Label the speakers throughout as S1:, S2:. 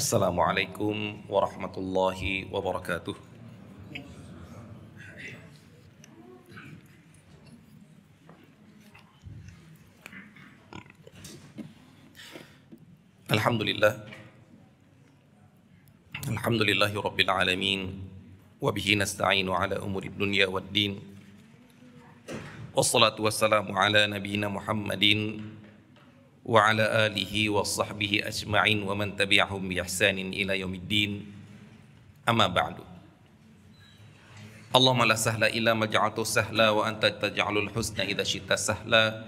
S1: Assalamualaikum warahmatullahi wabarakatuh. Alhamdulillah. Alhamdulillahi rabbil alamin. Wabihi nasta'inu ala umuri dunya waddin. Wassalatu wassalamu ala nabiyyina Muhammadin wa ala alihi wa sahbihi ajma'in wa man tabi'ahum bi ihsanin ila yaumiddin. Amma ba'du. Allahumma la sahla illa ma ja'altu sahla wa anta taj'alul husna idza syi'ta sahla.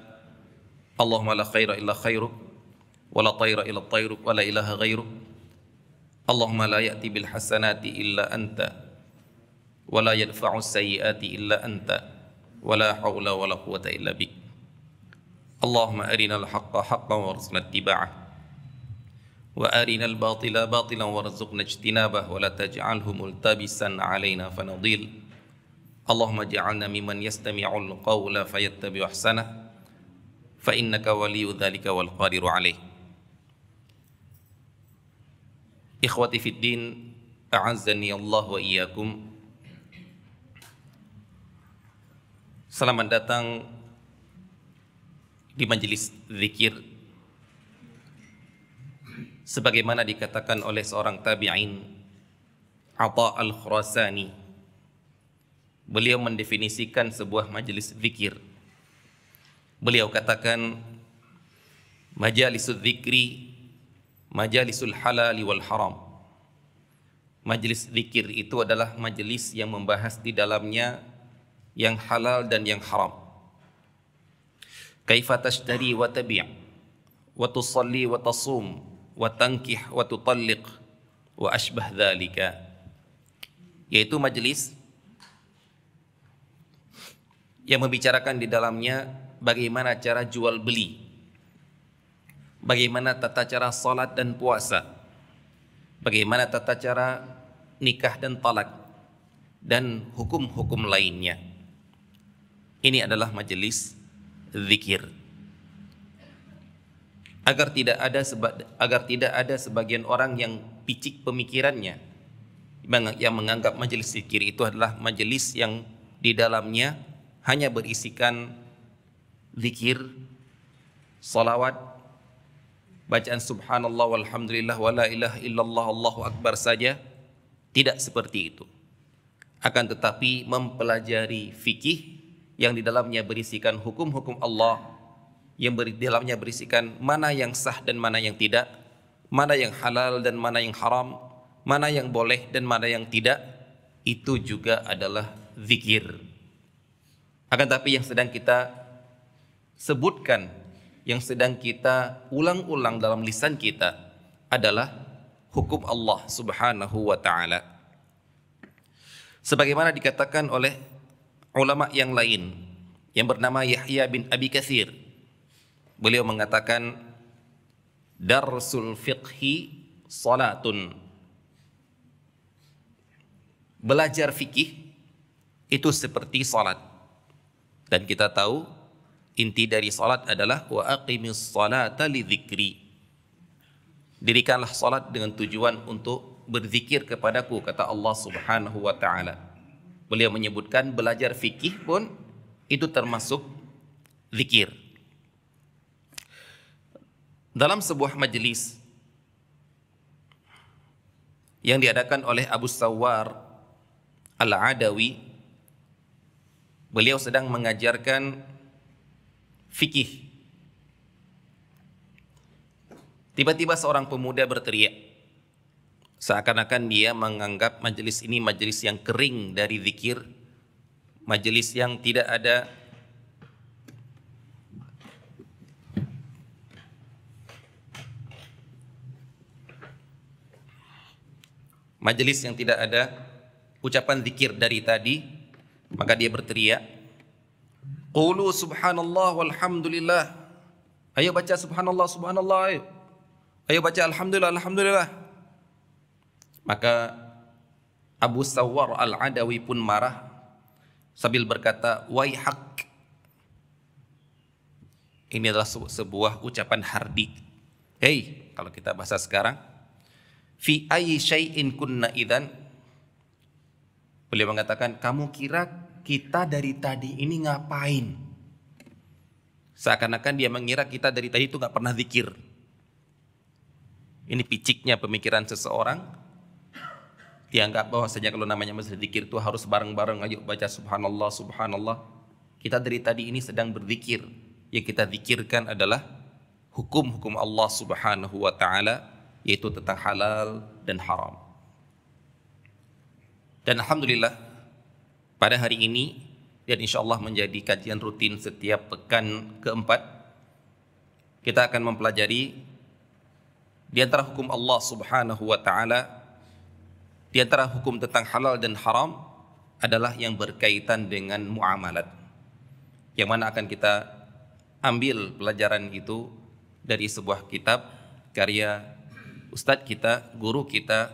S1: Allahumma la khaira illa khairuk wa la tayra illa tayruk wa la ilaha ghairuk. Allahumma la ya'ti bil hasanati illa anta wa la yadfa'u sayyiati illa anta wa la hawla wa la quwwata illa bik. Allahumma arinal haqqa haqqan warzuqna ittiba'ah wa arinal batila batilan warzuqna ijtinabah wa la taj'alhu multabisan 'alaina fanadil. Allahumma ja'alna mimman yastami'ul qawla fayattabi'u ahsanah fa innaka waliyyu dzalika wal qadiru 'alaih. Ikhwati fid din, a'azzani Allah wa iyyakum. Selamat datang di majelis zikir. Sebagaimana dikatakan oleh seorang tabi'in, Atha al-Khurasani, beliau mendefinisikan sebuah majelis zikir. Beliau katakan, majalisuz zikri majalisul halali wal haram. Majelis zikir itu adalah majelis yang membahas di dalamnya yang halal dan yang haram. Kaifa tashtari wa tabi' wa tusalli wa tasum wa tankih wa tutalliq wa ashbah dzalika. Yaitu majelis yang membicarakan di dalamnya bagaimana cara jual beli, bagaimana tata cara salat dan puasa, bagaimana tata cara nikah dan talak, dan hukum-hukum lainnya. Ini adalah majelis zikir. Agar tidak ada sebagian orang yang picik pemikirannya, yang menganggap majelis zikir itu adalah majelis yang di dalamnya hanya berisikan zikir, salawat, bacaan subhanallah walhamdulillah wa la ilaha illallah Allahu akbar saja. Tidak seperti itu. Akan tetapi mempelajari fikih yang di dalamnya berisikan hukum-hukum Allah, yang di dalamnya berisikan mana yang sah dan mana yang tidak, mana yang halal dan mana yang haram, mana yang boleh dan mana yang tidak. Itu juga adalah zikir. Akan tetapi yang sedang kita sebutkan, yang sedang kita ulang-ulang dalam lisan kita adalah hukum Allah subhanahu wa ta'ala. Sebagaimana dikatakan oleh ulama yang lain yang bernama Yahya bin Abi Katsir. Beliau mengatakan, darsul fiqhi salatun. Belajar fikih itu seperti salat. Dan kita tahu inti dari salat adalah wa aqimis salata li dzikri. Dirikanlah salat dengan tujuan untuk berzikir kepadaku, kata Allah Subhanahu wa taala. Beliau menyebutkan belajar fikih pun itu termasuk zikir. Dalam sebuah majelis yang diadakan oleh Abu Sawwar Al-Adawi, beliau sedang mengajarkan fikih. Tiba-tiba seorang pemuda berteriak, seakan-akan dia menganggap majelis ini majelis yang kering dari zikir, majelis yang tidak ada ucapan zikir dari tadi. Maka dia berteriak, qulu subhanallah walhamdulillah. Ayo baca subhanallah, subhanallah, ayo. Ayo baca alhamdulillah, alhamdulillah. Maka Abu Sawwar Al-Adawi pun marah sambil berkata, waihak. Ini adalah sebuah ucapan hardik. Hei, kalau kita bahasa sekarang, Fi ayyi syai'in kunna idzan. Beliau mengatakan, kamu kira kita dari tadi ini ngapain? Seakan-akan dia mengira kita dari tadi itu nggak pernah zikir. Ini piciknya pemikiran seseorang. Dianggap bahwa saja kalau namanya masjid zikir itu harus bareng-bareng, ayo baca subhanallah, subhanallah. Kita dari tadi ini sedang berzikir. Yang kita zikirkan adalah hukum-hukum Allah Subhanahu wa taala, yaitu tentang halal dan haram. Dan alhamdulillah pada hari ini dan insyaallah menjadi kajian rutin setiap pekan keempat, kita akan mempelajari di antara hukum Allah Subhanahu wa taala, di antara hukum tentang halal dan haram adalah yang berkaitan dengan muamalat. Yang mana akan kita ambil pelajaran itu dari sebuah kitab karya Ustadz kita, guru kita,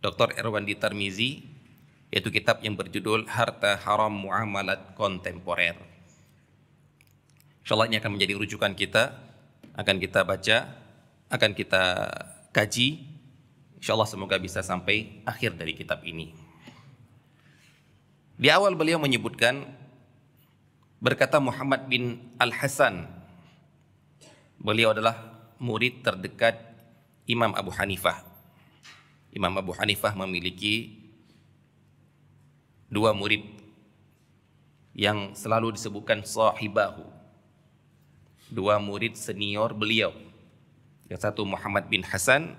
S1: Dr. Erwandi Tarmizi, yaitu kitab yang berjudul Harta Haram Muamalat Kontemporer. InsyaAllah ini akan menjadi rujukan kita, akan kita baca, akan kita kaji. InsyaAllah semoga bisa sampai akhir dari kitab ini. Di awal beliau menyebutkan, berkata Muhammad bin Al-Hasan, beliau adalah murid terdekat Imam Abu Hanifah. Imam Abu Hanifah memiliki dua murid yang selalu disebutkan sahibahu, dua murid senior beliau. Yang satu Muhammad bin Hasan,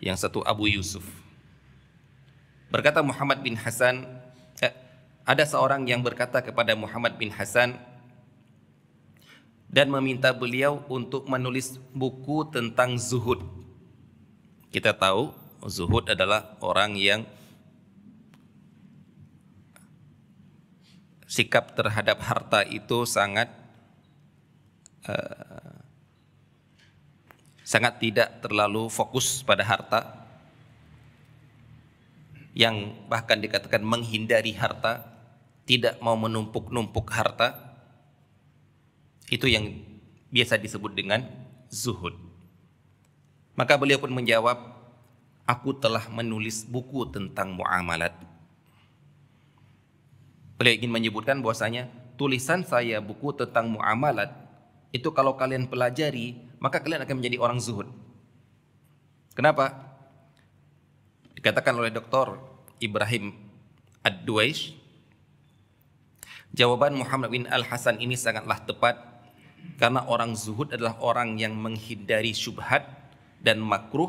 S1: yang satu Abu Yusuf. Berkata Muhammad bin Hasan, ada seorang yang berkata kepada Muhammad bin Hasan dan meminta beliau untuk menulis buku tentang zuhud. Kita tahu zuhud adalah orang yang sikap terhadap harta itu sangat tidak terlalu fokus pada harta, yang bahkan dikatakan menghindari harta, tidak mau menumpuk-numpuk harta. Itu yang biasa disebut dengan zuhud. Maka beliau pun menjawab, aku telah menulis buku tentang muamalat. Beliau ingin menyebutkan bahwasanya tulisan saya buku tentang muamalat itu kalau kalian pelajari, maka kalian akan menjadi orang zuhud. Kenapa? Dikatakan oleh Dr. Ibrahim Ad-Duwaish, jawaban Muhammad bin Al-Hasan ini sangatlah tepat, karena orang zuhud adalah orang yang menghindari syubhat dan makruh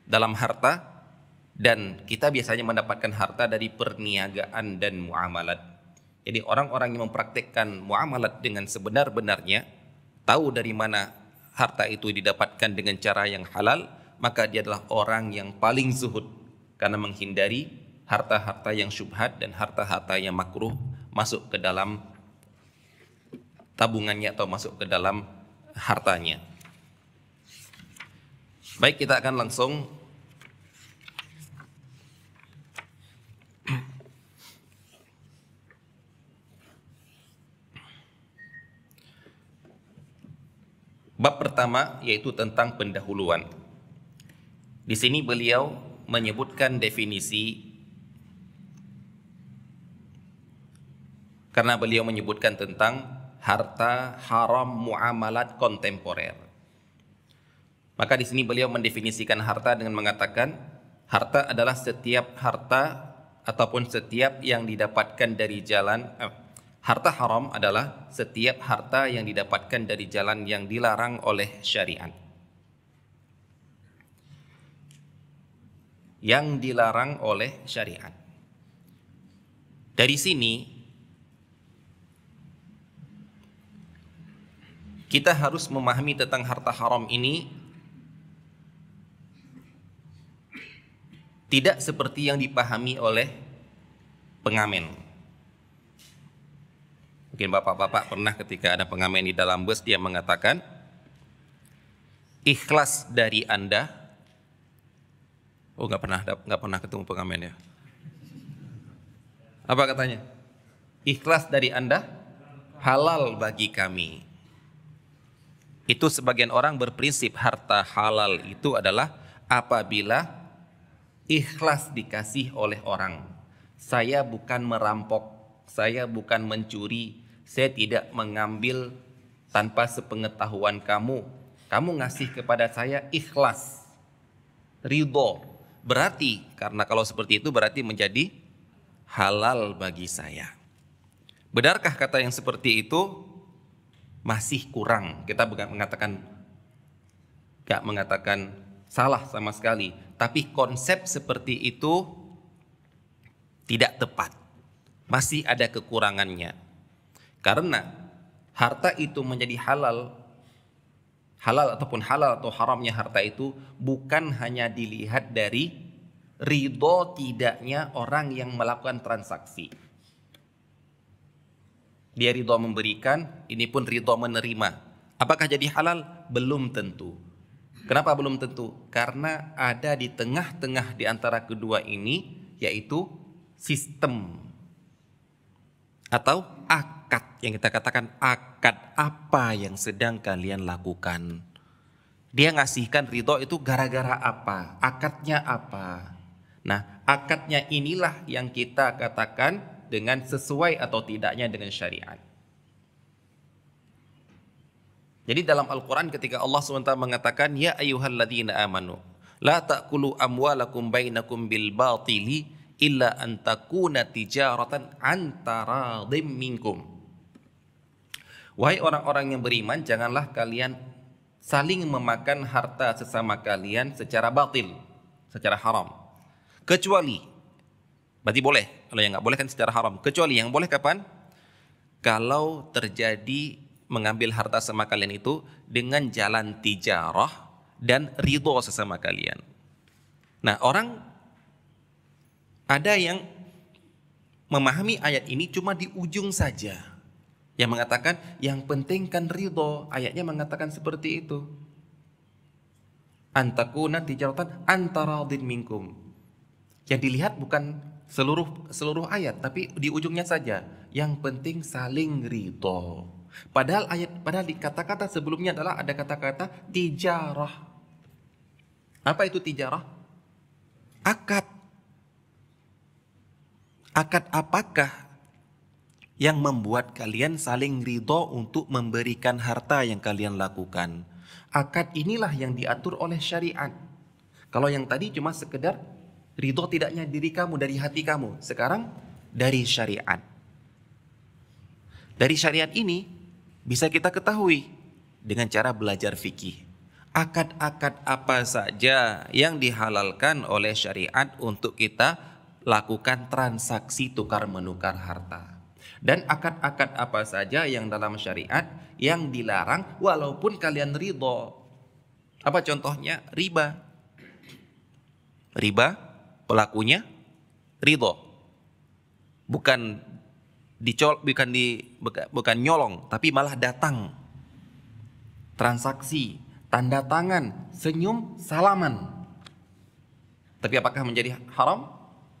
S1: dalam harta. Dan kita biasanya mendapatkan harta dari perniagaan dan muamalat. Jadi orang-orang yang mempraktikkan muamalat dengan sebenar-benarnya, tahu dari mana harta itu didapatkan dengan cara yang halal, maka dia adalah orang yang paling zuhud, karena menghindari harta-harta yang syubhat dan harta-harta yang makruh masuk ke dalam tabungannya atau masuk ke dalam hartanya. Baik, kita akan langsung bab pertama, yaitu tentang pendahuluan. Di sini beliau menyebutkan definisi, karena beliau menyebutkan tentang harta haram muamalat kontemporer. Maka di sini beliau mendefinisikan harta dengan mengatakan, harta adalah setiap harta ataupun setiap yang didapatkan dari jalan harta haram adalah setiap harta yang didapatkan dari jalan yang dilarang oleh syariat. Yang dilarang oleh syariat. Dari sini kita harus memahami tentang harta haram ini tidak seperti yang dipahami oleh pengamen. Mungkin bapak-bapak pernah ketika ada pengamen di dalam bus, dia mengatakan, ikhlas dari Anda. Oh, nggak pernah ketemu pengamen ya. Apa katanya? Ikhlas dari Anda halal bagi kami. Itu sebagian orang berprinsip harta halal itu adalah apabila ikhlas dikasih oleh orang. Saya bukan merampok, saya bukan mencuri, saya tidak mengambil tanpa sepengetahuan kamu. Kamu ngasih kepada saya ikhlas, ridho. Berarti karena kalau seperti itu berarti menjadi halal bagi saya. Benarkah kata yang seperti itu? Masih kurang. Kita bukan mengatakan salah sama sekali, tapi konsep seperti itu tidak tepat. Masih ada kekurangannya. Karena harta itu menjadi halal ataupun halal atau haramnya harta itu bukan hanya dilihat dari ridho tidaknya orang yang melakukan transaksi. Dia ridho memberikan, ini pun ridho menerima. Apakah jadi halal? Belum tentu. Kenapa belum tentu? Karena ada di tengah-tengah di antara kedua ini, yaitu sistem atau akad, yang kita katakan akad apa yang sedang kalian lakukan. Dia ngasihkan ridho itu gara-gara apa? Akadnya apa? Nah, akadnya inilah yang kita katakan dengan sesuai atau tidaknya dengan syariat. Jadi dalam Al-Quran ketika Allah SWT mengatakan, Ya ayyuhalladzina amanu, La ta'kulu amwalakum bainakum bil batili, illa an takuna tijaratan antara minkum. Wahai orang-orang yang beriman, janganlah kalian saling memakan harta sesama kalian secara batil, secara haram. Kecuali, berarti boleh, kalau yang nggak boleh kan secara haram. Kecuali yang boleh kapan? Kalau terjadi mengambil harta sama kalian itu dengan jalan tijarah dan ridho sesama kalian. Nah, orang ada yang memahami ayat ini cuma di ujung saja, yang mengatakan yang penting kan ridho. Ayatnya mengatakan seperti itu. Antakuna tijaratan antara minkum. Yang dilihat bukan seluruh ayat, tapi di ujungnya saja. Yang penting saling ridho. Padahal di kata-kata sebelumnya adalah ada kata-kata tijarah. Apa itu tijarah? Akad. Akad apakah yang membuat kalian saling ridho untuk memberikan harta yang kalian lakukan? Akad inilah yang diatur oleh syariat. Kalau yang tadi cuma sekedar ridho tidaknya diri kamu, dari hati kamu. Sekarang dari syariat. Dari syariat ini bisa kita ketahui dengan cara belajar fikih. Akad-akad apa saja yang dihalalkan oleh syariat untuk kita lakukan transaksi tukar-menukar harta. Dan akad-akad apa saja yang dalam syariat yang dilarang walaupun kalian ridho. Apa contohnya? Riba. Riba pelakunya ridho. Bukan nyolong, tapi malah datang. Transaksi, tanda tangan, senyum, salaman. Tapi apakah menjadi haram?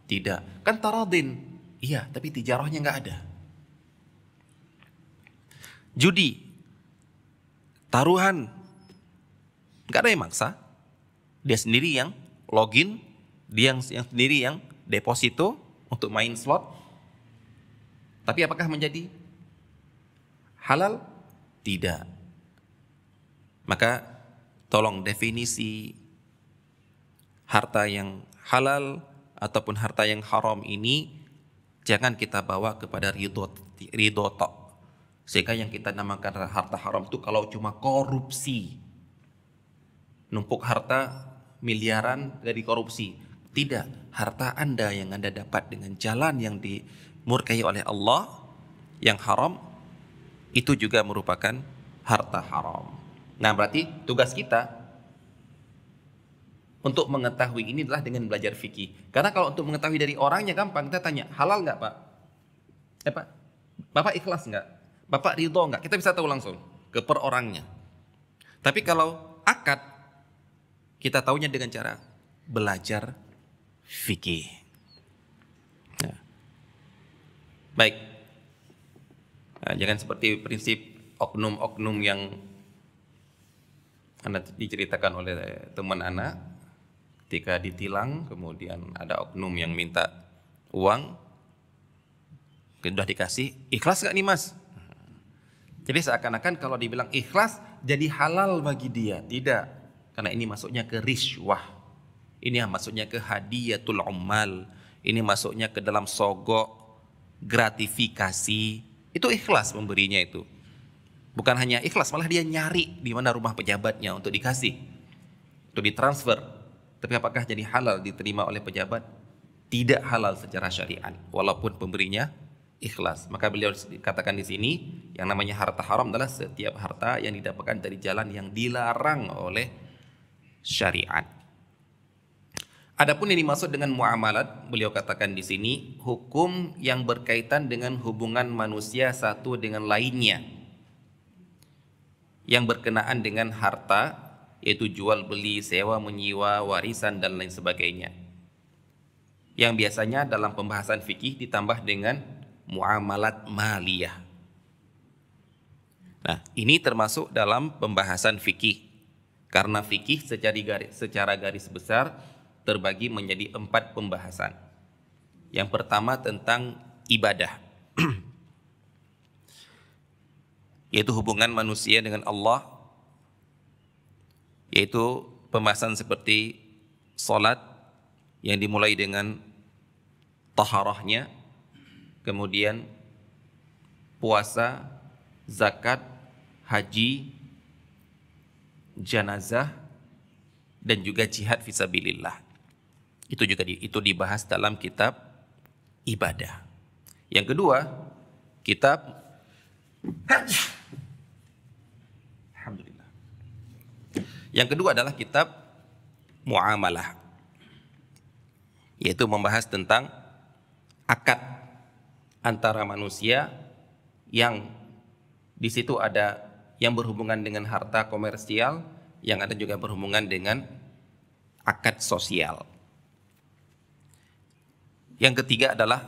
S1: Tidak. Kan taradin. Iya, tapi tijarahnya nggak ada. Judi, taruhan, nggak ada yang maksa. Dia sendiri yang login, dia yang sendiri yang deposito untuk main slot. Tapi apakah menjadi halal? Tidak. Maka tolong definisi harta yang halal ataupun harta yang haram ini jangan kita bawa kepada ridho tok. Sehingga yang kita namakan harta haram itu kalau cuma korupsi, numpuk harta miliaran dari korupsi. Tidak, harta Anda yang Anda dapat dengan jalan yang dimurkai oleh Allah, yang haram, itu juga merupakan harta haram. Nah, berarti tugas kita untuk mengetahui ini adalah dengan belajar fikih. Karena kalau untuk mengetahui dari orangnya gampang, kita tanya, halal nggak Pak? Pak, Bapak ikhlas nggak? Bapak ridho nggak? Kita bisa tahu langsung ke per orangnya. Tapi kalau akad, kita tahunya dengan cara belajar fikih. Nah. Baik. Nah, jangan seperti prinsip oknum-oknum yang Anda diceritakan oleh teman anak. Ketika ditilang, kemudian ada oknum yang minta uang, sudah dikasih, ikhlas gak nih mas? Jadi seakan-akan kalau dibilang ikhlas, jadi halal bagi dia. Tidak, karena ini masuknya ke riswah. Ini masuknya ke hadiyatul ummal. Ini masuknya ke dalam sogok, gratifikasi. Itu ikhlas memberinya itu. Bukan hanya ikhlas, malah dia nyari di mana rumah pejabatnya untuk dikasih, untuk ditransfer. Tapi apakah jadi halal diterima oleh pejabat? Tidak halal secara syariat, walaupun pemberinya ikhlas. Maka beliau katakan di sini, yang namanya harta haram adalah setiap harta yang didapatkan dari jalan yang dilarang oleh syariat. Adapun yang dimaksud dengan muamalat, beliau katakan di sini hukum yang berkaitan dengan hubungan manusia satu dengan lainnya, yang berkenaan dengan harta, yaitu jual beli, sewa menyewa, warisan dan lain sebagainya. Yang biasanya dalam pembahasan fikih ditambah dengan muamalat maliyah. Nah, ini termasuk dalam pembahasan fikih. Karena fikih secara garis besar terbagi menjadi 4 pembahasan. Yang pertama tentang ibadah, yaitu hubungan manusia dengan Allah, yaitu pembahasan seperti salat yang dimulai dengan taharahnya, kemudian puasa, zakat, haji, janazah, dan juga jihad fisabilillah. Itu dibahas dalam kitab ibadah. Yang kedua, kitab Alhamdulillah. Yang kedua adalah kitab muamalah, yaitu membahas tentang akad antara manusia, yang di situ ada yang berhubungan dengan harta komersial, yang ada juga berhubungan dengan akad sosial. Yang ketiga adalah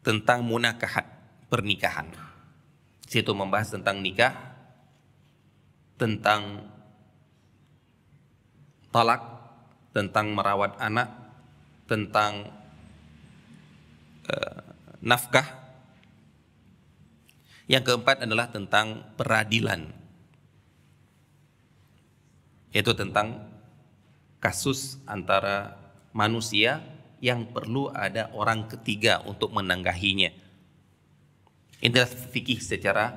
S1: tentang munakahat, pernikahan. Di situ membahas tentang nikah, tentang talak, tentang merawat anak, tentang nafkah. Yang keempat adalah tentang peradilan, yaitu tentang kasus antara manusia yang perlu ada orang ketiga untuk menanggahinya. Inilah fikih secara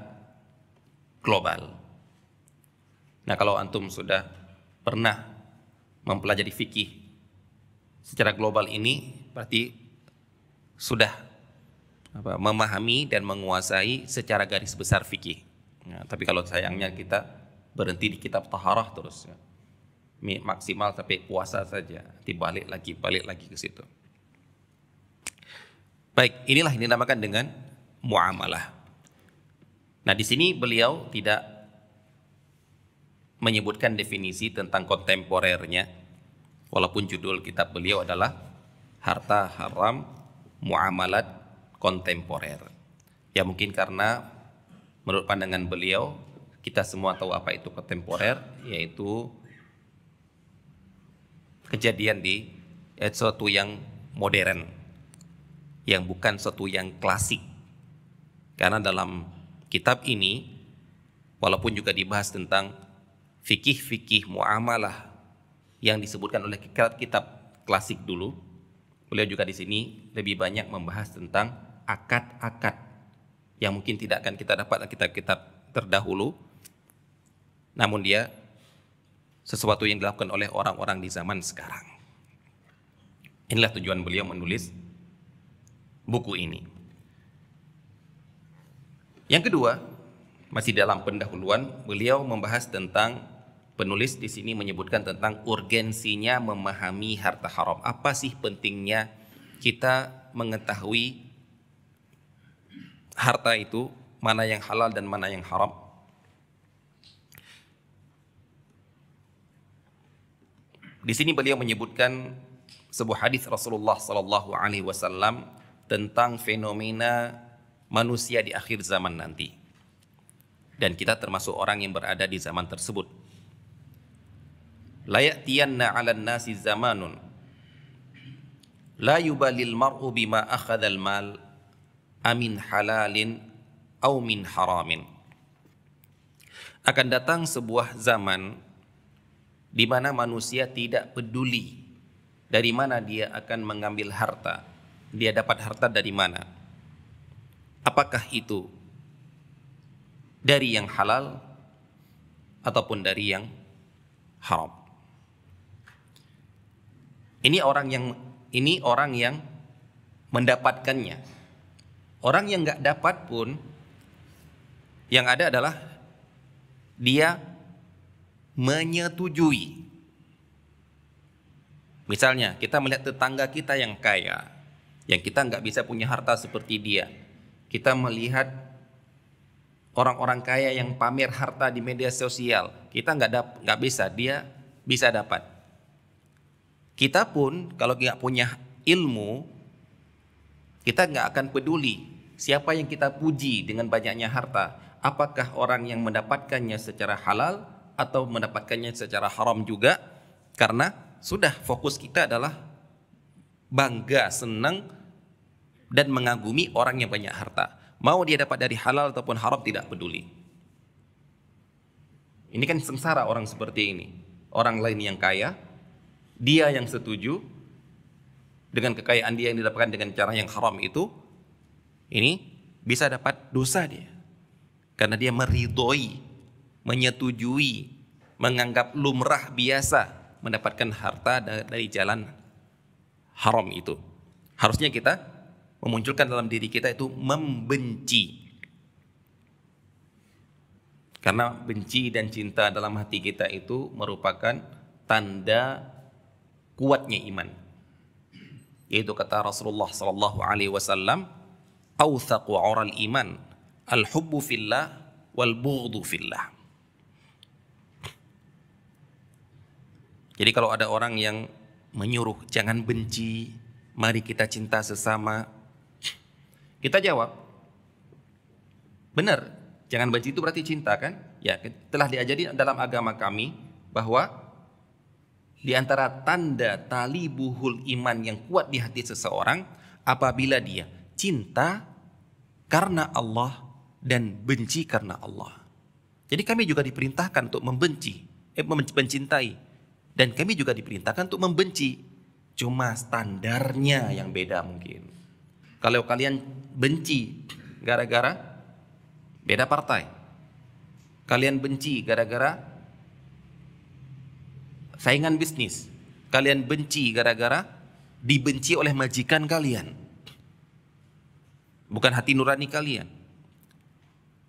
S1: global. Nah, kalau antum sudah pernah mempelajari fikih secara global ini, berarti sudah memahami dan menguasai secara garis besar fikih. Nah, tapi kalau sayangnya kita berhenti di kitab taharah terus, ya, maksimal sampai puasa saja, balik lagi ke situ. Baik, inilah yang dinamakan dengan muamalah. Nah, di sini beliau tidak menyebutkan definisi tentang kontemporernya, walaupun judul kitab beliau adalah Harta Haram Muamalat Kontemporer. Ya, mungkin karena menurut pandangan beliau kita semua tahu apa itu kontemporer, yaitu kejadian di sesuatu yang modern, yang bukan sesuatu yang klasik. Karena dalam kitab ini, walaupun juga dibahas tentang fikih-fikih muamalah yang disebutkan oleh kitab klasik dulu, beliau juga di sini lebih banyak membahas tentang akad-akad yang mungkin tidak akan kita dapat dalam kitab-kitab terdahulu, namun dia sesuatu yang dilakukan oleh orang-orang di zaman sekarang. Inilah tujuan beliau menulis buku ini. Yang kedua, masih dalam pendahuluan, beliau membahas tentang, penulis di sini menyebutkan tentang urgensinya memahami harta haram. Apa sih pentingnya kita mengetahui harta itu, mana yang halal dan mana yang haram? Di sini beliau menyebutkan sebuah hadis Rasulullah sallallahu alaihi wasallam tentang fenomena manusia di akhir zaman nanti. Dan kita termasuk orang yang berada di zaman tersebut. la ya'tiyanna 'alan nasi zamanun la yubalil mar'u bima akhadhal mal amin halalin au min haramin. Akan datang sebuah zaman di mana manusia tidak peduli dari mana dia akan mengambil harta. Dia dapat harta dari mana? Apakah itu dari yang halal ataupun dari yang haram? Ini orang yang mendapatkannya. Orang yang nggak dapat pun yang ada adalah dia menyetujui. Misalnya kita melihat tetangga kita yang kaya, yang kita nggak bisa punya harta seperti dia. Kita melihat orang-orang kaya yang pamer harta di media sosial, kita nggak bisa, dia bisa dapat. Kita pun kalau nggak punya ilmu, kita nggak akan peduli siapa yang kita puji dengan banyaknya harta. Apakah orang yang mendapatkannya secara halal atau mendapatkannya secara haram juga? Karena sudah fokus kita adalah bangga, senang, dan mengagumi orang yang banyak harta. Mau dia dapat dari halal ataupun haram tidak peduli. Ini kan sengsara orang seperti ini. Orang lain yang kaya, dia yang setuju dengan kekayaan dia yang didapatkan dengan cara yang haram itu, ini bisa dapat dosa dia. Karena dia meridhoi, menyetujui, menganggap lumrah biasa mendapatkan harta dari jalan haram itu. Harusnya kita memunculkan dalam diri kita itu membenci. Karena benci dan cinta dalam hati kita itu merupakan tanda kuatnya iman. Yaitu kata Rasulullah SAW, "Authaqu 'ural iman, al-hubbu fillah wal bughdu fillah." Jadi kalau ada orang yang menyuruh jangan benci, mari kita cinta sesama, kita jawab, benar, jangan benci itu berarti cinta kan? Ya, telah diajari dalam agama kami bahwa di antara tanda tali buhul iman yang kuat di hati seseorang apabila dia cinta karena Allah dan benci karena Allah. Jadi kami juga diperintahkan untuk mencintai, dan kami juga diperintahkan untuk membenci. Cuma standarnya yang beda mungkin. Kalau kalian benci gara-gara beda partai, kalian benci gara-gara saingan bisnis, kalian benci gara-gara dibenci oleh majikan kalian, bukan hati nurani kalian,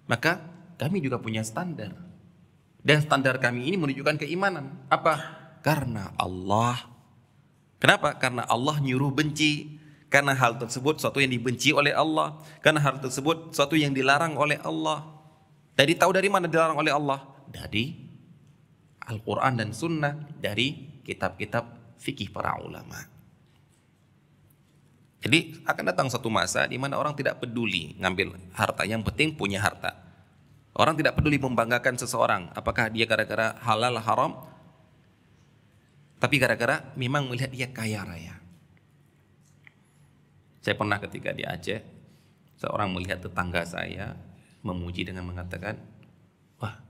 S1: maka kami juga punya standar. Dan standar kami ini menunjukkan keimanan. Apa? Karena Allah. Kenapa? Karena Allah nyuruh benci. Karena hal tersebut suatu yang dibenci oleh Allah. Karena hal tersebut suatu yang dilarang oleh Allah. Dari tahu dari mana dilarang oleh Allah? Dari Al-Quran dan Sunnah. Dari kitab-kitab fikih para ulama. Jadi akan datang satu masa di mana orang tidak peduli ngambil harta. Yang penting punya harta. Orang tidak peduli membanggakan seseorang. Apakah dia gara-gara halal haram, tapi gara-gara memang melihat dia kaya raya. Saya pernah ketika di Aceh, seorang melihat tetangga saya memuji dengan mengatakan, wah,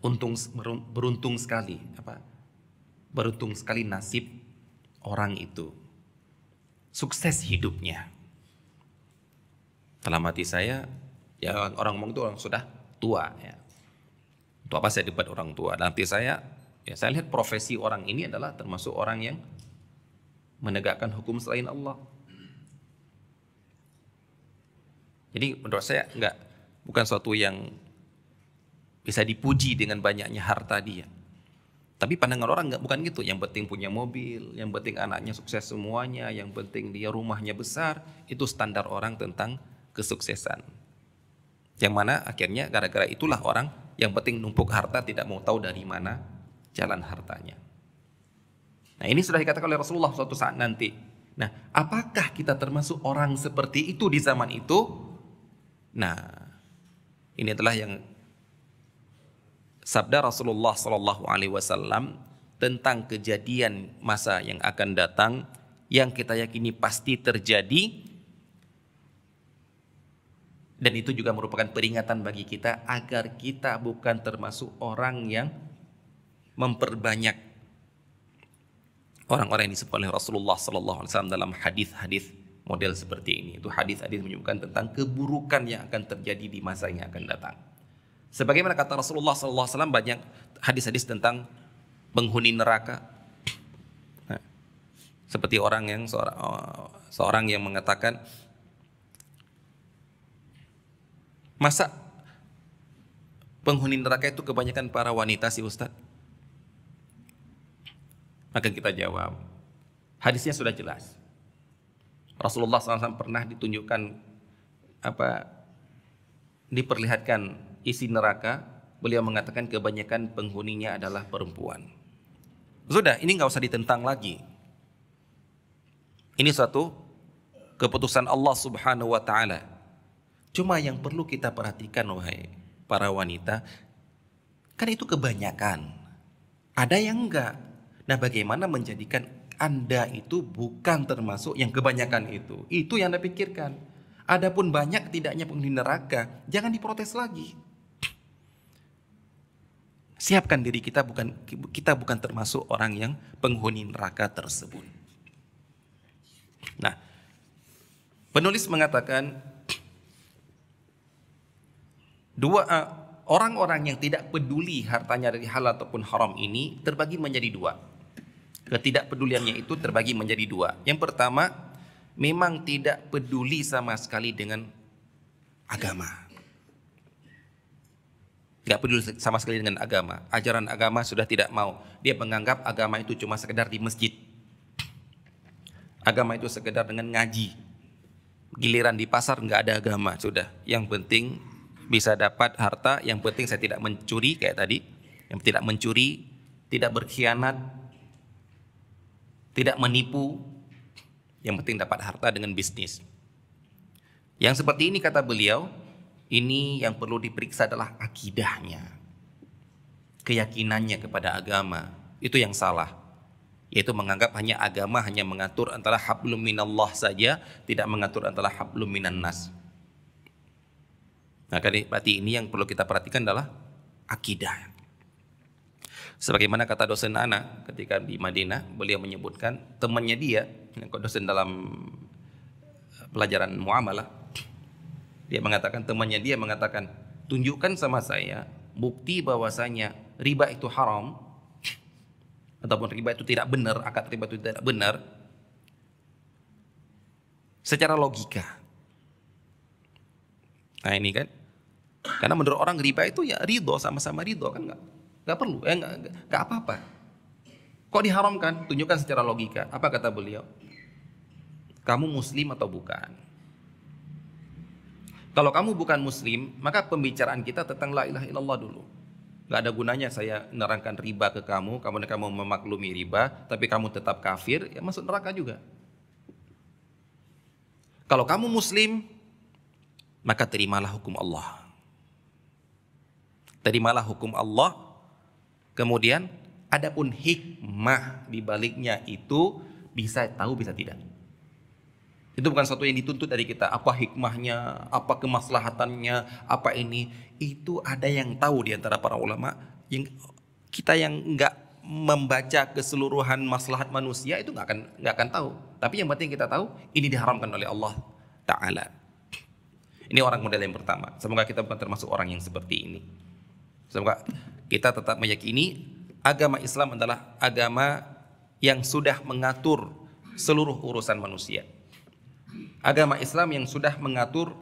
S1: beruntung sekali, beruntung sekali nasib orang itu, sukses hidupnya. Dalam hati saya, ya orang ngomong itu orang sudah tua, ya. Untuk apa saya debat orang tua? Dalam hati saya, ya saya lihat profesi orang ini adalah termasuk orang yang menegakkan hukum selain Allah. Jadi menurut saya bukan suatu yang bisa dipuji dengan banyaknya harta dia. Tapi pandangan orang bukan gitu. Yang penting punya mobil, yang penting anaknya sukses semuanya, yang penting dia rumahnya besar. Itu standar orang tentang kesuksesan. Yang mana akhirnya gara-gara itulah orang yang penting numpuk harta tidak mau tahu dari mana jalan hartanya. Nah, ini sudah dikatakan oleh Rasulullah suatu saat nanti. Nah, apakah kita termasuk orang seperti itu di zaman itu? Nah, ini adalah yang sabda Rasulullah Sallallahu Alaihi Wasallam tentang kejadian masa yang akan datang yang kita yakini pasti terjadi, dan itu juga merupakan peringatan bagi kita agar kita bukan termasuk orang yang memperbanyak orang-orang yang disebut oleh Rasulullah Sallallahu Alaihi Wasallam dalam hadis-hadis model seperti ini. Itu hadis-hadis menyebutkan tentang keburukan yang akan terjadi di masa yang akan datang. Sebagaimana kata Rasulullah Sallallahu Alaihi Wasallam, banyak hadis-hadis tentang penghuni neraka. Nah, seperti seorang yang mengatakan, masa penghuni neraka itu kebanyakan para wanita sih Ustaz? Maka kita jawab, hadisnya sudah jelas. Rasulullah SAW pernah ditunjukkan diperlihatkan isi neraka, beliau mengatakan kebanyakan penghuninya adalah perempuan. Sudah, ini nggak usah ditentang lagi. Ini suatu keputusan Allah Subhanahu wa taala. Cuma yang perlu kita perhatikan, wahai para wanita, kan itu kebanyakan. Ada yang enggak. Nah, bagaimana menjadikan Anda itu bukan termasuk yang kebanyakan itu? Itu yang Anda pikirkan. Adapun banyak tidaknya penghuni neraka, jangan diprotes lagi. Siapkan diri kita bukan termasuk orang yang penghuni neraka tersebut. Nah, penulis mengatakan orang-orang yang tidak peduli hartanya dari halal ataupun haram ini terbagi menjadi dua. Ketidakpeduliannya itu terbagi menjadi dua. Yang pertama, memang tidak peduli sama sekali dengan agama. Tidak peduli sama sekali dengan agama. Ajaran agama sudah tidak mau. Dia menganggap agama itu cuma sekedar di masjid. Agama itu sekedar dengan ngaji. Giliran di pasar nggak ada agama. Sudah. Yang penting bisa dapat harta. Yang penting saya tidak mencuri kayak tadi. Yang tidak mencuri, tidak berkhianat, tidak menipu. Yang penting dapat harta dengan bisnis. Yang seperti ini kata beliau, ini yang perlu diperiksa adalah akidahnya, keyakinannya kepada agama. Itu yang salah, yaitu menganggap agama hanya mengatur antara hablum minallah saja, tidak mengatur antara hablum minan nas. Nah, berarti ini yang perlu kita perhatikan adalah akidah. Sebagaimana kata dosen anak ketika di Madinah, beliau menyebutkan temannya dia, dosen dalam pelajaran muamalah. Dia mengatakan, tunjukkan sama saya bukti bahwasanya riba itu haram, ataupun riba itu tidak benar, akad riba itu tidak benar, secara logika. Nah ini kan, karena menurut orang riba itu ya ridho, sama-sama ridho kan, nggak perlu, nggak apa-apa. Kok diharamkan? Tunjukkan secara logika. Apa kata beliau? Kamu muslim atau bukan? Kalau kamu bukan muslim, maka pembicaraan kita tentang la ilaha illallah dulu. Gak ada gunanya saya menerangkan riba ke kamu, kemudian kamu memaklumi riba, tapi kamu tetap kafir, ya masuk neraka juga. Kalau kamu muslim, maka terimalah hukum Allah. Terimalah hukum Allah, kemudian adapun hikmah di baliknya itu bisa tahu, bisa tidak. Itu bukan sesuatu yang dituntut dari kita. Apa hikmahnya, apa kemaslahatannya, apa ini. Itu ada yang tahu di antara para ulama. Kita yang nggak membaca keseluruhan maslahat manusia itu nggak akan tahu. Tapi yang penting kita tahu, ini diharamkan oleh Allah Ta'ala. Ini orang model yang pertama. Semoga kita bukan termasuk orang yang seperti ini. Semoga kita tetap meyakini agama Islam adalah agama yang sudah mengatur seluruh urusan manusia. Agama Islam yang sudah mengatur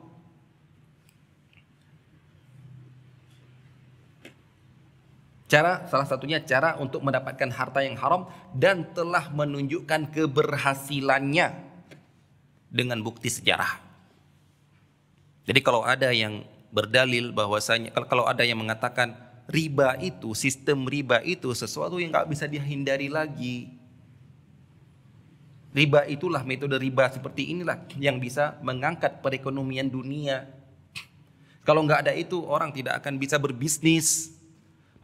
S1: salah satunya cara untuk mendapatkan harta yang haram, dan telah menunjukkan keberhasilannya dengan bukti sejarah. Jadi kalau ada yang berdalil bahwasanya, kalau ada yang mengatakan riba itu, sistem riba itu sesuatu yang nggak bisa dihindari lagi. Riba itulah, metode riba seperti inilah yang bisa mengangkat perekonomian dunia. Kalau nggak ada itu, orang tidak akan bisa berbisnis.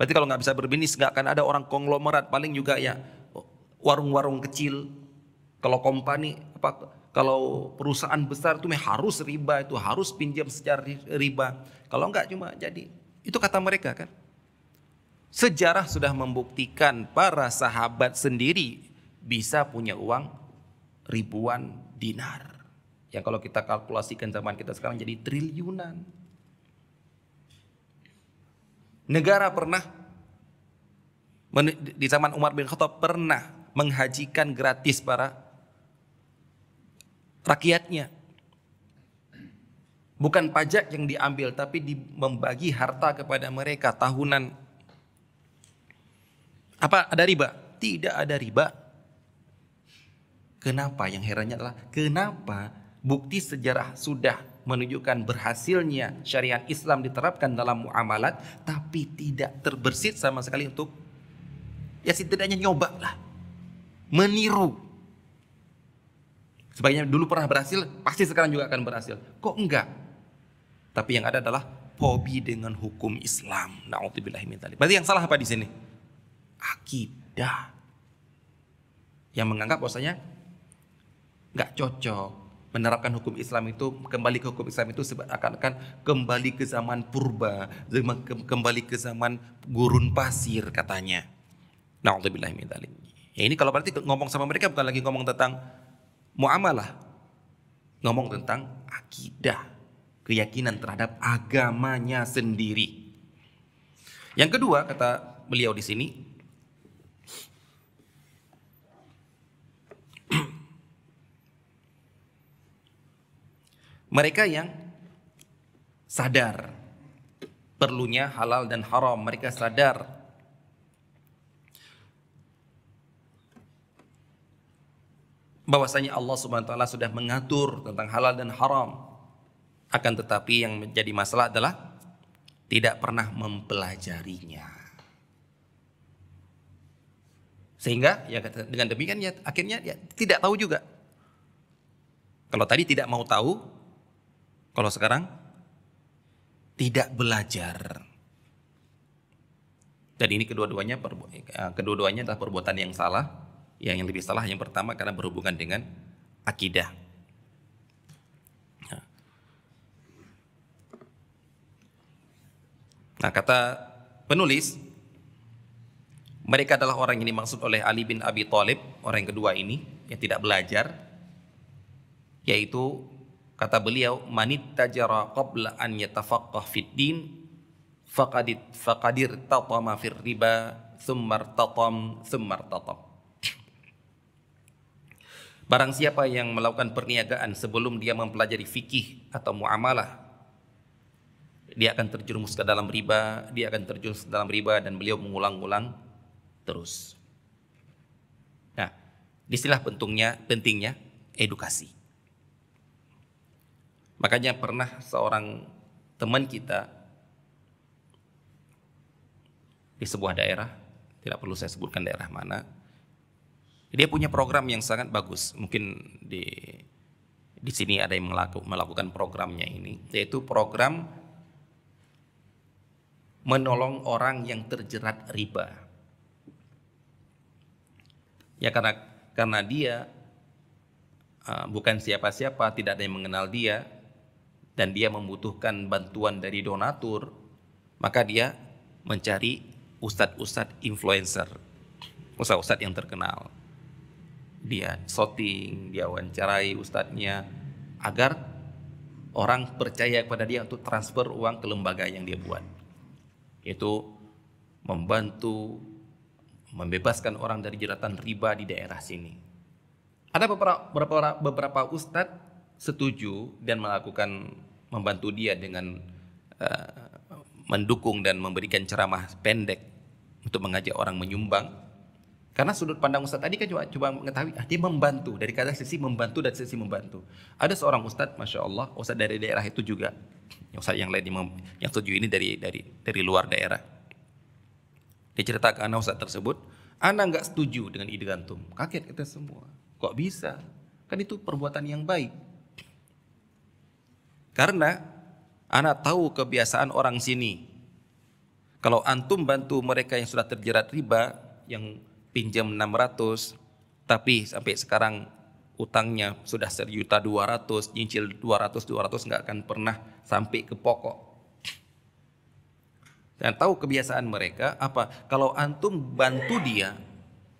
S1: Berarti kalau nggak bisa berbisnis, nggak akan ada orang konglomerat, paling juga ya warung-warung kecil. Kalau company, kalau perusahaan besar itu harus riba, itu harus pinjam secara riba. Kalau enggak cuma jadi, itu kata mereka kan. Sejarah sudah membuktikan para sahabat sendiri bisa punya uang ribuan dinar. Yang kalau kita kalkulasikan zaman kita sekarang jadi triliunan. Negara pernah, di zaman Umar bin Khattab pernah menghajikan gratis para rakyatnya. Bukan pajak yang diambil, tapi membagi harta kepada mereka tahunan. Apa ada riba? Tidak ada riba. Kenapa? Yang herannya adalah kenapa bukti sejarah sudah menunjukkan berhasilnya syariat Islam diterapkan dalam muamalat, tapi tidak terbersit sama sekali untuk ya setidaknya nyoba lah, meniru. Sebaiknya dulu pernah berhasil, pasti sekarang juga akan berhasil. Kok enggak? Tapi yang ada adalah hobi dengan hukum Islam. Na'udzubillahi min dzalik. Berarti yang salah apa di sini? Akidah. Yang menganggap bahwasanya enggak cocok menerapkan hukum Islam itu, kembali ke hukum Islam itu akan kembali ke zaman purba, kembali ke zaman gurun pasir katanya. Na'udzubillahi min dzalik. Ya ini kalau berarti ngomong sama mereka bukan lagi ngomong tentang muamalah, ngomong tentang akidah, keyakinan terhadap agamanya sendiri. Yang kedua kata beliau di sini, mereka yang sadar perlunya halal dan haram, mereka sadar bahwasanya Allah Subhanahu wa taala sudah mengatur tentang halal dan haram. Akan tetapi yang menjadi masalah adalah tidak pernah mempelajarinya. Sehingga ya dengan demikian ya akhirnya ya tidak tahu juga. Kalau tadi tidak mau tahu, kalau sekarang tidak belajar. Dan ini kedua-duanya adalah perbuatan yang salah. Yang lebih salah yang pertama karena berhubungan dengan akidah. Nah kata penulis, mereka adalah orang yang dimaksud oleh Ali bin Abi Thalib, orang yang kedua ini yang tidak belajar, yaitu kata beliau, manit tajara qabla an yatafaqqah fid din faqadir tatama fir riba summar tatam. Barang siapa yang melakukan perniagaan sebelum dia mempelajari fikih atau muamalah, dia akan terjerumus ke dalam riba, dan beliau mengulang-ulang terus. Nah, disinilah pentingnya edukasi. Makanya pernah seorang teman kita di sebuah daerah, tidak perlu saya sebutkan daerah mana, dia punya program yang sangat bagus. Mungkin di sini ada yang melakukan programnya ini, yaitu program menolong orang yang terjerat riba. Ya karena dia bukan siapa-siapa, tidak ada yang mengenal dia, dan dia membutuhkan bantuan dari donatur, maka dia mencari ustadz-ustadz influencer, ustadz-ustadz yang terkenal. Dia shooting, dia wawancarai ustadznya agar orang percaya kepada dia untuk transfer uang ke lembaga yang dia buat. Itu membantu membebaskan orang dari jeratan riba di daerah sini. Ada beberapa ustadz setuju dan membantu dia dengan mendukung dan memberikan ceramah pendek untuk mengajak orang menyumbang. Karena sudut pandang ustadz tadi kan coba mengetahui, dia membantu dari kata sisi membantu dan sisi membantu. Ada seorang ustadz, masya Allah, ustadz dari daerah itu juga, ustadz yang lain yang setuju ini dari luar daerah. Dia cerita ke anak ustadz tersebut, anak nggak setuju dengan ide antum. Kaget kita semua, kok bisa? Kan itu perbuatan yang baik. Karena anak tahu kebiasaan orang sini. Kalau antum bantu mereka yang sudah terjerat riba, yang pinjam 600, tapi sampai sekarang utangnya sudah 1.200.000, nyicil 200 nggak akan pernah sampai ke pokok. Dan tahu kebiasaan mereka apa? Kalau antum bantu dia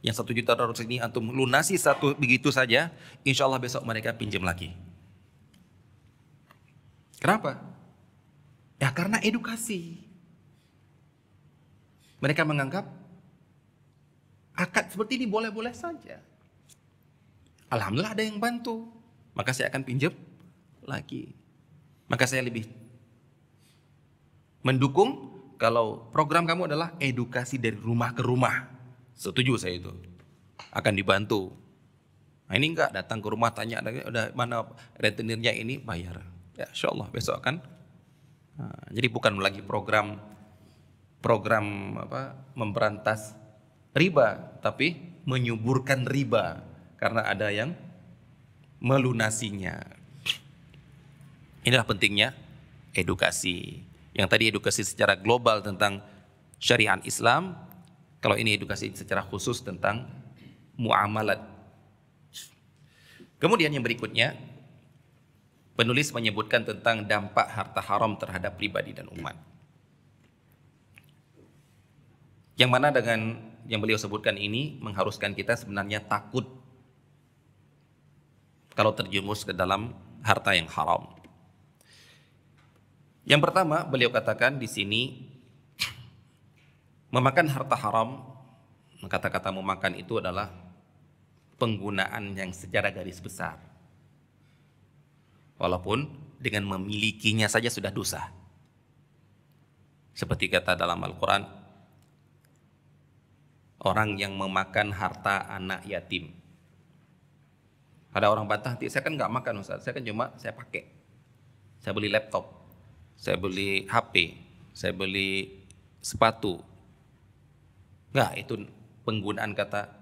S1: yang 1.200.000 ini antum lunasi satu begitu saja, insya Allah besok mereka pinjam lagi. Kenapa? Ya karena edukasi. Mereka menganggap akad seperti ini boleh-boleh saja. Alhamdulillah ada yang bantu, maka saya akan pinjam lagi. Maka saya lebih mendukung kalau program kamu adalah edukasi dari rumah ke rumah. Setuju saya itu. Akan dibantu. Nah ini enggak, datang ke rumah tanya udah mana rentenirnya ini, bayar. Ya insyaallah besok akan. Nah, jadi bukan lagi program memberantas riba, tapi menyuburkan riba karena ada yang melunasinya. Inilah pentingnya edukasi. Yang tadi edukasi secara global tentang syariat Islam, kalau ini edukasi secara khusus tentang muamalat. Kemudian yang berikutnya, penulis menyebutkan tentang dampak harta haram terhadap pribadi dan umat. Yang mana dengan yang beliau sebutkan ini mengharuskan kita sebenarnya takut kalau terjerumus ke dalam harta yang haram. Yang pertama beliau katakan di sini, memakan harta haram, kata-kata memakan itu adalah penggunaan yang secara garis besar. Walaupun dengan memilikinya saja sudah dosa. Seperti kata dalam Al-Quran, orang yang memakan harta anak yatim. Ada orang bantah, saya kan nggak makan Ustaz, saya kan cuma saya pakai. Saya beli laptop, saya beli HP, saya beli sepatu. Nggak, itu penggunaan kata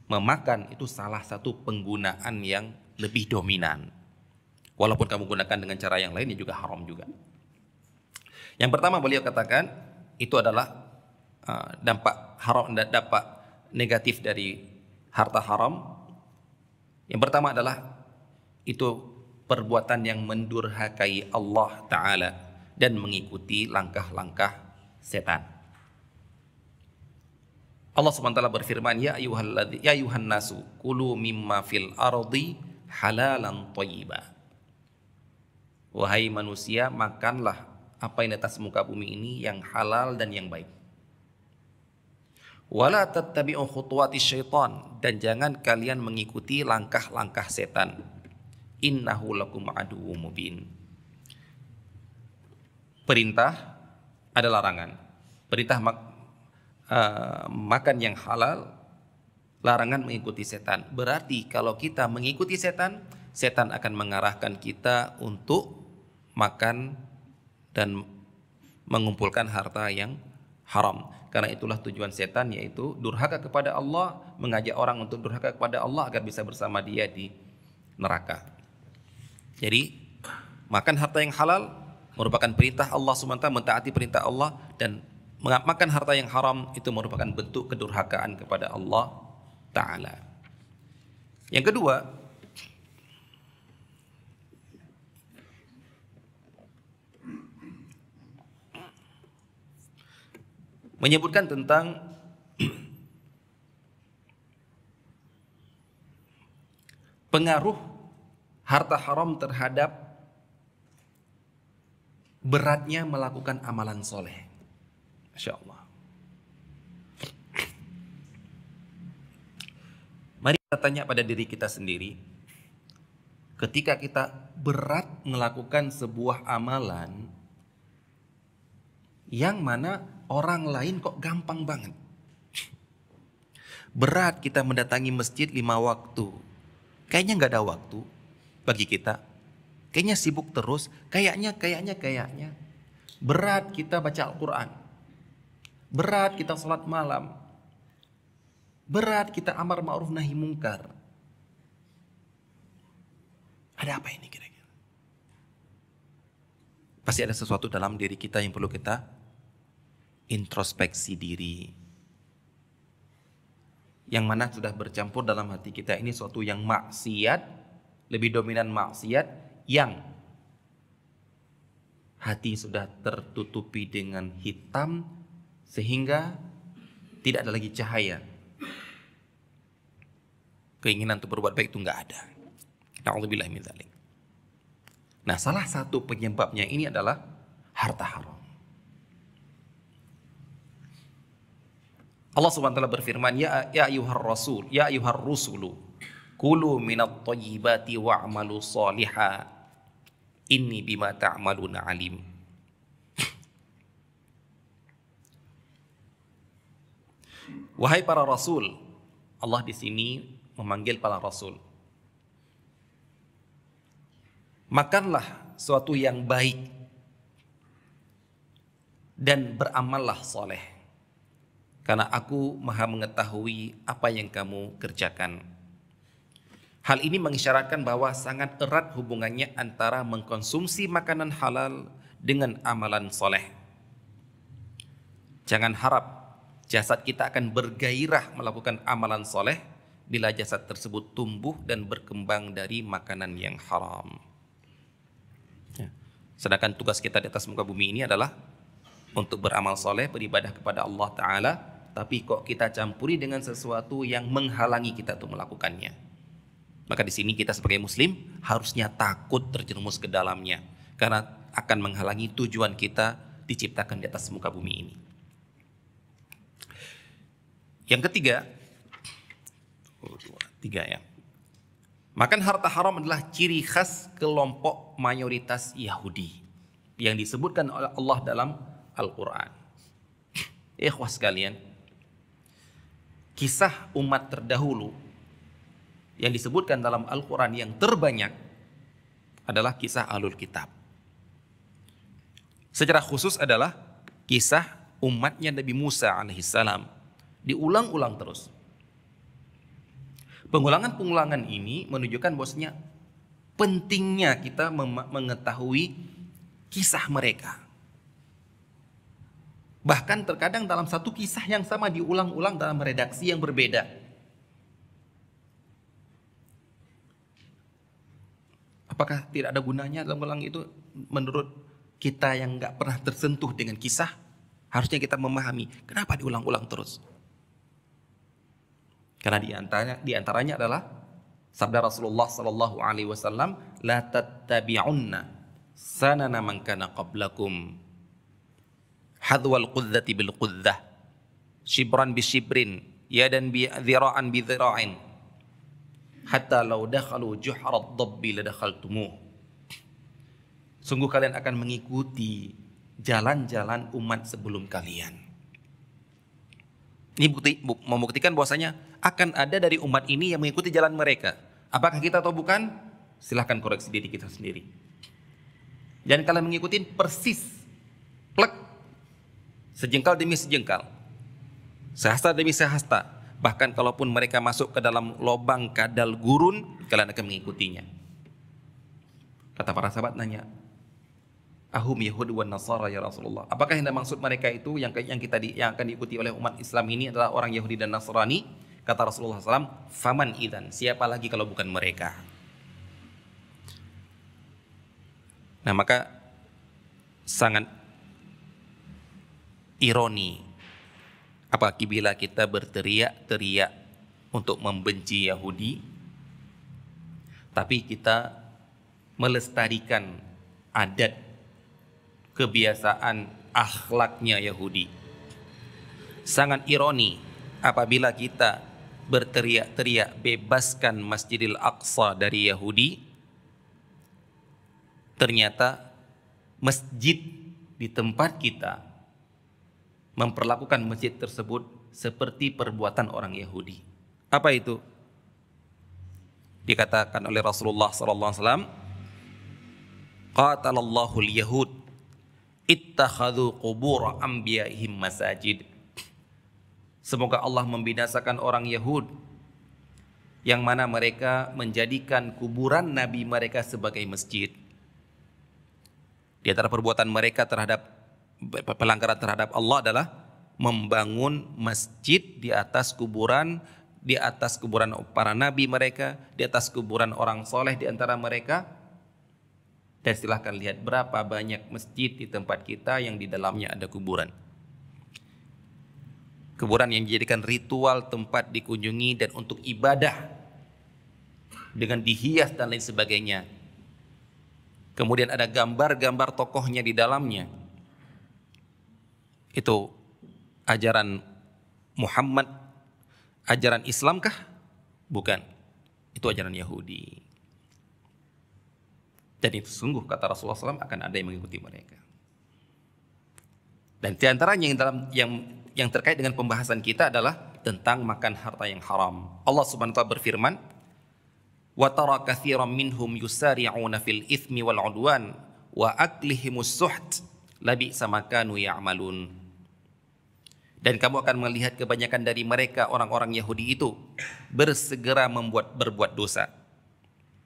S1: memakan itu salah satu penggunaan yang lebih dominan. Walaupun kamu gunakan dengan cara yang lain, juga haram juga. Yang pertama beliau katakan itu adalah dampak haram, dampak negatif dari harta haram. Yang pertama adalah itu perbuatan yang mendurhakai Allah Ta'ala dan mengikuti langkah-langkah setan. Allah SWT berfirman, ya ayuhan nasu kulu mimma fil ardi halalan thayyiba. Wahai manusia, makanlah apa yang di atas muka bumi ini yang halal dan yang baik. Wala tattabi'u khutuwati syaitan, dan jangan kalian mengikuti langkah-langkah setan. Innahu lakum aduwwum mubin. Perintah ada larangan. Perintah makan yang halal, larangan mengikuti setan. Berarti kalau kita mengikuti setan, setan akan mengarahkan kita untuk makan dan mengumpulkan harta yang haram. Karena itulah tujuan setan, yaitu durhaka kepada Allah, mengajak orang untuk durhaka kepada Allah agar bisa bersama dia di neraka. Jadi makan harta yang halal merupakan perintah Allah SWT, mentaati perintah Allah, dan makan harta yang haram itu merupakan bentuk kedurhakaan kepada Allah Ta'ala. Yang kedua, menyebutkan tentang pengaruh harta haram terhadap beratnya melakukan amalan soleh. Masya Allah. Mari kita tanya pada diri kita sendiri, ketika kita berat melakukan sebuah amalan yang mana orang lain kok gampang banget. Berat kita mendatangi masjid 5 waktu. Kayaknya nggak ada waktu bagi kita. Kayaknya sibuk terus. Kayaknya. Berat kita baca Al-Quran. Berat kita sholat malam. Berat kita amar ma'ruf nahi mungkar. Ada apa ini kira-kira? Pasti ada sesuatu dalam diri kita yang perlu kita introspeksi diri. Yang mana sudah bercampur dalam hati kita ini suatu yang maksiat, lebih dominan maksiat, yang hati sudah tertutupi dengan hitam sehingga tidak ada lagi cahaya. Keinginan untuk berbuat baik itu nggak ada. Na'udzubillah min dzalik. Nah, salah satu penyebabnya ini adalah harta haram. Allah Subhanahu wa taala berfirman, ya ayyuhar rasul, ya ayyuhar rusulu, kulu minat thayyibati wa'malu shaliha, inni bima ta'maluna alim. Wahai para rasul, Allah di sini memanggil para rasul. Makanlah suatu yang baik dan beramallah soleh, karena aku maha mengetahui apa yang kamu kerjakan. Hal ini mengisyaratkan bahwa sangat erat hubungannya antara mengkonsumsi makanan halal dengan amalan soleh. Jangan harap jasad kita akan bergairah melakukan amalan soleh bila jasad tersebut tumbuh dan berkembang dari makanan yang haram. Sedangkan tugas kita di atas muka bumi ini adalah untuk beramal soleh, beribadah kepada Allah Ta'ala, tapi kok kita campuri dengan sesuatu yang menghalangi kita untuk melakukannya. Maka di sini kita sebagai muslim harusnya takut terjerumus ke dalamnya, karena akan menghalangi tujuan kita diciptakan di atas muka bumi ini. Yang ketiga, makan harta haram adalah ciri khas kelompok mayoritas Yahudi yang disebutkan oleh Allah dalam Al-Quran. Ikhwah sekalian, kisah umat terdahulu yang disebutkan dalam Al-Quran yang terbanyak adalah kisah Ahlul Kitab. Secara khusus adalah kisah umatnya Nabi Musa alaihissalam. Diulang-ulang terus. Pengulangan-pengulangan ini menunjukkan bahwasanya pentingnya kita mengetahui kisah mereka. Bahkan terkadang dalam satu kisah yang sama diulang-ulang dalam redaksi yang berbeda. Apakah tidak ada gunanya dalam ulang itu? Menurut kita yang nggak pernah tersentuh dengan kisah, harusnya kita memahami kenapa diulang-ulang terus. Karena di antaranya adalah sabda Rasulullah sallallahu alaihi wasallam, la tattabi'unna sanana man kana qablakum hadwal qudzati bil qudzah shibran bi shibrin yadan bi dhira'an bi dhira'in hatta law dakhalu juhrat dabbi la dakhaltumuh. Sungguh kalian akan mengikuti jalan-jalan umat sebelum kalian. Ini membuktikan bahwasanya akan ada dari umat ini yang mengikuti jalan mereka. Apakah kita atau bukan? Silahkan koreksi diri kita sendiri. Dan kalian mengikuti persis, plek, sejengkal demi sejengkal, sehasta demi sehasta. Bahkan kalaupun mereka masuk ke dalam lubang kadal gurun, kalian akan mengikutinya. Kata para sahabat nanya, ahum Yahudi wan Nasara ya Rasulullah. Apakah yang maksud mereka itu yang akan diikuti oleh umat Islam ini adalah orang Yahudi dan Nasrani? Kata Rasulullah SAW, faman idzan, siapa lagi kalau bukan mereka? Nah, maka sangat ironi apabila kita berteriak-teriak untuk membenci Yahudi, tapi kita melestarikan adat, kebiasaan, akhlaknya Yahudi. Sangat ironi apabila kita berteriak-teriak bebaskan Masjidil Aqsa dari Yahudi, ternyata masjid di tempat kita memperlakukan masjid tersebut seperti perbuatan orang Yahudi. Apa itu? Dikatakan oleh Rasulullah SAW, qatalallahu al-yahud ittakhadhu qubur anbiya'ihim masajid. Semoga Allah membinasakan orang Yahud yang mana mereka menjadikan kuburan nabi mereka sebagai masjid. Di antara perbuatan mereka terhadap pelanggaran terhadap Allah adalah membangun masjid di atas kuburan para nabi mereka, di atas kuburan orang soleh di antara mereka. Dan silahkan lihat berapa banyak masjid di tempat kita yang di dalamnya ada kuburan. Kuburan yang dijadikan ritual tempat dikunjungi dan untuk ibadah dengan dihias dan lain sebagainya. Kemudian ada gambar-gambar tokohnya di dalamnya. Itu ajaran Muhammad, ajaran Islamkah? Bukan. Itu ajaran Yahudi. Dan itu sungguh kata Rasulullah SAW akan ada yang mengikuti mereka. Dan di antaranya yang terkait dengan pembahasan kita adalah tentang makan harta yang haram. Allah Subhanahu wa taala berfirman, "Wa tara katsiran minhum yusari'una fil itsmi wal 'udwan wa aklihimus suht labi'sa ma kanu ya'malun." Dan kamu akan melihat kebanyakan dari mereka orang-orang Yahudi itu bersegera berbuat dosa.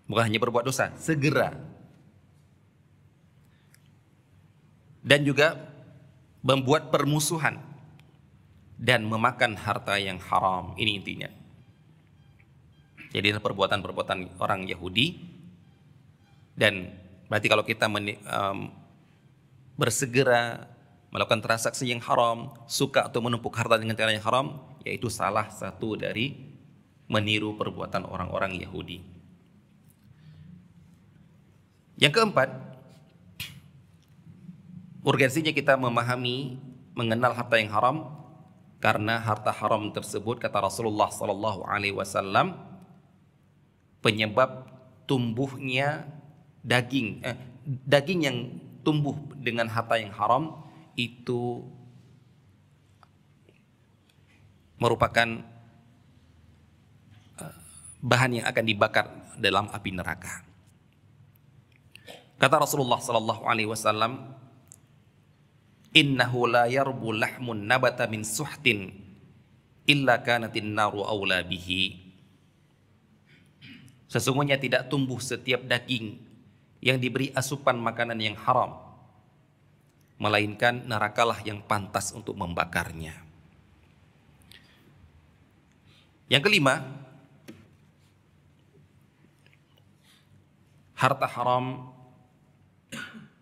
S1: Bukan hanya berbuat dosa, segera. Dan juga membuat permusuhan dan memakan harta yang haram. Ini intinya. Jadi perbuatan-perbuatan orang Yahudi. Dan berarti kalau kita bersegera melakukan transaksi yang haram, suka atau menumpuk harta dengan cara yang haram, yaitu salah satu dari meniru perbuatan orang-orang Yahudi. Yang keempat, urgensinya kita memahami, mengenal harta yang haram, karena harta haram tersebut kata Rasulullah SAW penyebab tumbuhnya daging yang tumbuh dengan harta yang haram itu merupakan bahan yang akan dibakar dalam api neraka. Kata Rasulullah SAW, "Innahu la yarbu lahmun nabata min suhtin illa kanatin naru awla bihi." Sesungguhnya tidak tumbuh setiap daging yang diberi asupan makanan yang haram, melainkan nerakalah yang pantas untuk membakarnya. Yang kelima, harta haram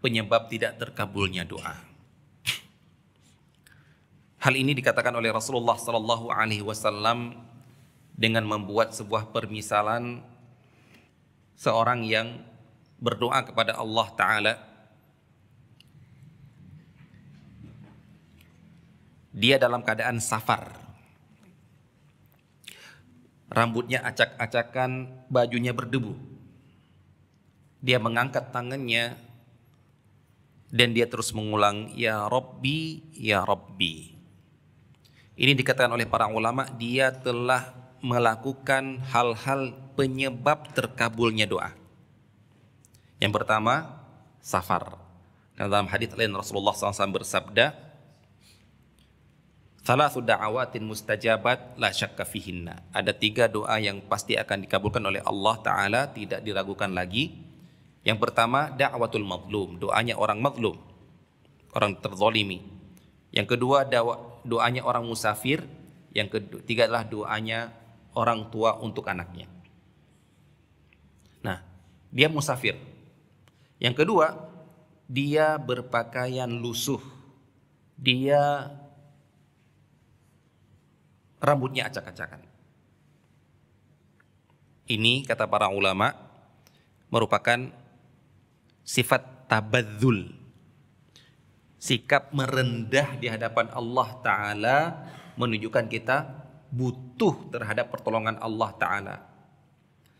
S1: penyebab tidak terkabulnya doa. Hal ini dikatakan oleh Rasulullah SAW dengan membuat sebuah permisalan seorang yang berdoa kepada Allah Ta'ala. Dia dalam keadaan safar, rambutnya acak-acakan, bajunya berdebu. Dia mengangkat tangannya dan dia terus mengulang, "Ya Rabbi, Ya Rabbi." Ini dikatakan oleh para ulama, dia telah melakukan hal-hal penyebab terkabulnya doa. Yang pertama, safar. Karena dalam hadits lain Rasulullah SAW bersabda, "Thalathu da'awatin mustajabat la syakka fihinna." Ada 3 doa yang pasti akan dikabulkan oleh Allah Ta'ala, tidak diragukan lagi. Yang pertama, da'watul mazlum, doanya orang mazlum, orang terzalimi. Yang kedua, doanya orang musafir. Yang ketiga adalah doanya orang tua untuk anaknya. Nah, dia musafir. Yang kedua, dia berpakaian lusuh. Dia rambutnya acak-acakan. Ini kata para ulama merupakan sifat tabadzul, sikap merendah di hadapan Allah Ta'ala, menunjukkan kita butuh terhadap pertolongan Allah Ta'ala.